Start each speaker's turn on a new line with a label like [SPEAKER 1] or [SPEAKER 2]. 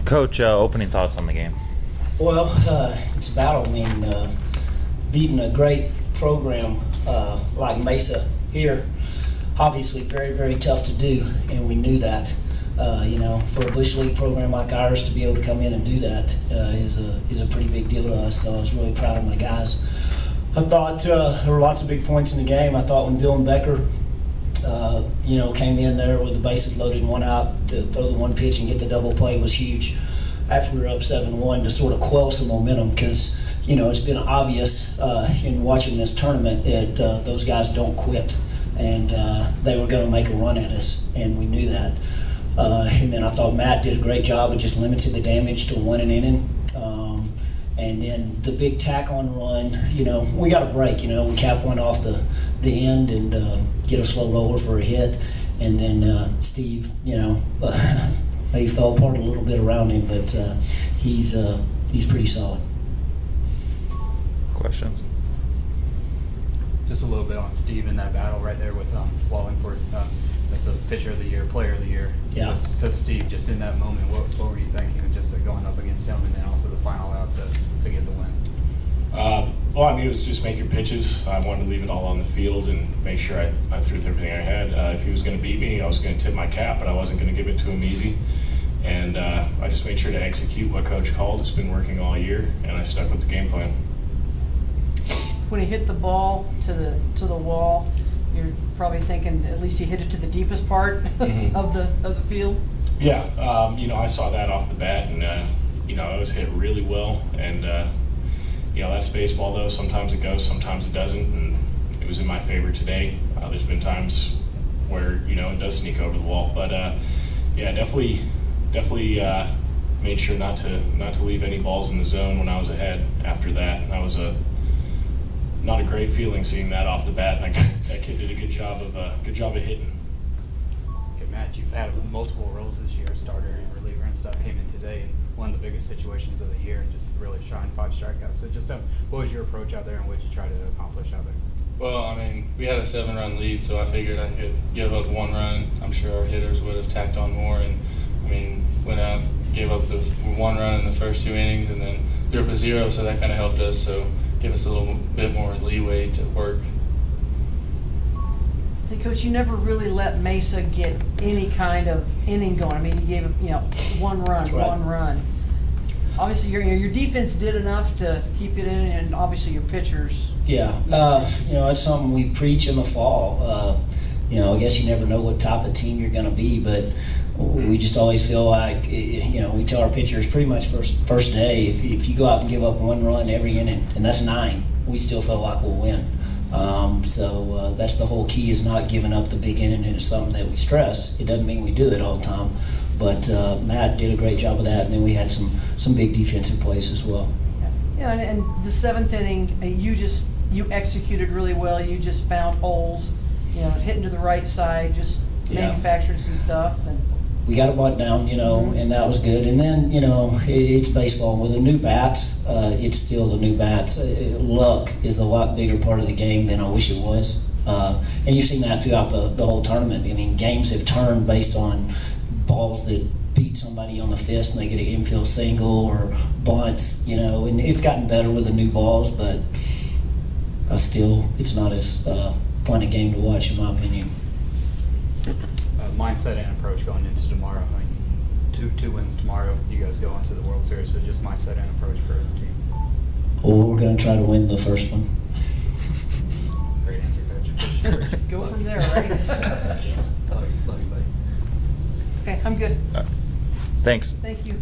[SPEAKER 1] Coach, opening thoughts on the game.
[SPEAKER 2] Well, it's a battle. I mean, beating a great program like Mesa here, obviously very, very tough to do, and we knew that. For a Bush League program like ours to be able to come in and do that is a pretty big deal to us. So I was really proud of my guys. I thought there were lots of big points in the game. I thought when Dylan Becker, came in there with the bases loaded and one out to throw the one pitch and get the double play was huge. After we were up 7-1 to sort of quell some momentum because, it's been obvious in watching this tournament that those guys don't quit. And they were going to make a run at us, and we knew that. And then I thought Matt did a great job of just limiting the damage to 1 inning. And then the big tack-on run, we got a break. We cap one off the end and get a slow roller for a hit. And then Steve, he fell apart a little bit around him, but he's pretty solid.
[SPEAKER 1] Questions?
[SPEAKER 3] Just a little bit on Steve in that battle right there with Wallingford. That's a pitcher of the year, player of the year.
[SPEAKER 2] Yeah.
[SPEAKER 3] So Steve, just in that moment, what were you thinking, just going up against him and then also the final out to get the win?
[SPEAKER 4] It was just make your pitches. I wanted to leave it all on the field and make sure I threw everything I had. If he was going to beat me, I was going to tip my cap, but I wasn't going to give it to him easy. And I just made sure to execute what Coach called. It's been working all year, and I stuck with the game plan.
[SPEAKER 5] When he hit the ball to the wall, you're probably thinking at least he hit it to the deepest part of the field.
[SPEAKER 4] Yeah, I saw that off the bat, and it was hit really well. And that's baseball, though. Sometimes it goes, sometimes it doesn't. And it was in my favor today. There's been times where it does sneak over the wall, but definitely made sure not to leave any balls in the zone when I was ahead. After that, that was not a great feeling seeing that off the bat. And that kid did a good job of hitting.
[SPEAKER 3] Okay, Matt, you've had multiple roles this year, starter and reliever and stuff. Came in today in one of the biggest situations of the year and just really shined 5 strikeouts. So just what was your approach out there and what did you try to accomplish out there?
[SPEAKER 6] Well, we had a 7-run lead, so I figured I could give up 1 run. I'm sure our hitters would have tacked on more, and went out, gave up the 1 run in the first 2 innings, and then threw up a 0, so that kind of helped us. So give us a little bit more leeway to work.
[SPEAKER 5] So, Coach, you never really let Mesa get any kind of inning going. You gave him, 1 run,
[SPEAKER 2] Right.
[SPEAKER 5] 1 run. Obviously, your defense did enough to keep it in, and obviously your pitchers.
[SPEAKER 2] Yeah, it's something we preach in the fall. I guess you never know what type of team you're going to be, but we just always feel like, we tell our pitchers pretty much first day, if you go out and give up 1 run every inning, and that's 9, we still feel like we'll win. So that's the whole key, is not giving up the big inning, and it's something that we stress. It doesn't mean we do it all the time, but Matt did a great job of that, and then we had some big defensive plays as well.
[SPEAKER 5] Yeah, and the 7th inning, you executed really well. You just found holes, hitting to the right side, just manufacturing some stuff. And
[SPEAKER 2] we got a bunt down, and that was good. And then, it's baseball. With the new bats, it's still the new bats. Luck is a lot bigger part of the game than I wish it was. And you've seen that throughout the whole tournament. Games have turned based on balls that beat somebody on the fist and they get an infield single or bunts, and it's gotten better with the new balls, but it's not as fun a game to watch, in my opinion.
[SPEAKER 3] Mindset and approach going into tomorrow. Two wins tomorrow. You guys go on to the World Series, so just mindset and approach for the team.
[SPEAKER 2] Well, we're going to try to win the first one.
[SPEAKER 3] Great answer, Coach.
[SPEAKER 5] go from there, right?
[SPEAKER 3] Love you, buddy.
[SPEAKER 5] Okay, I'm good.
[SPEAKER 1] Thanks.
[SPEAKER 5] Thank you.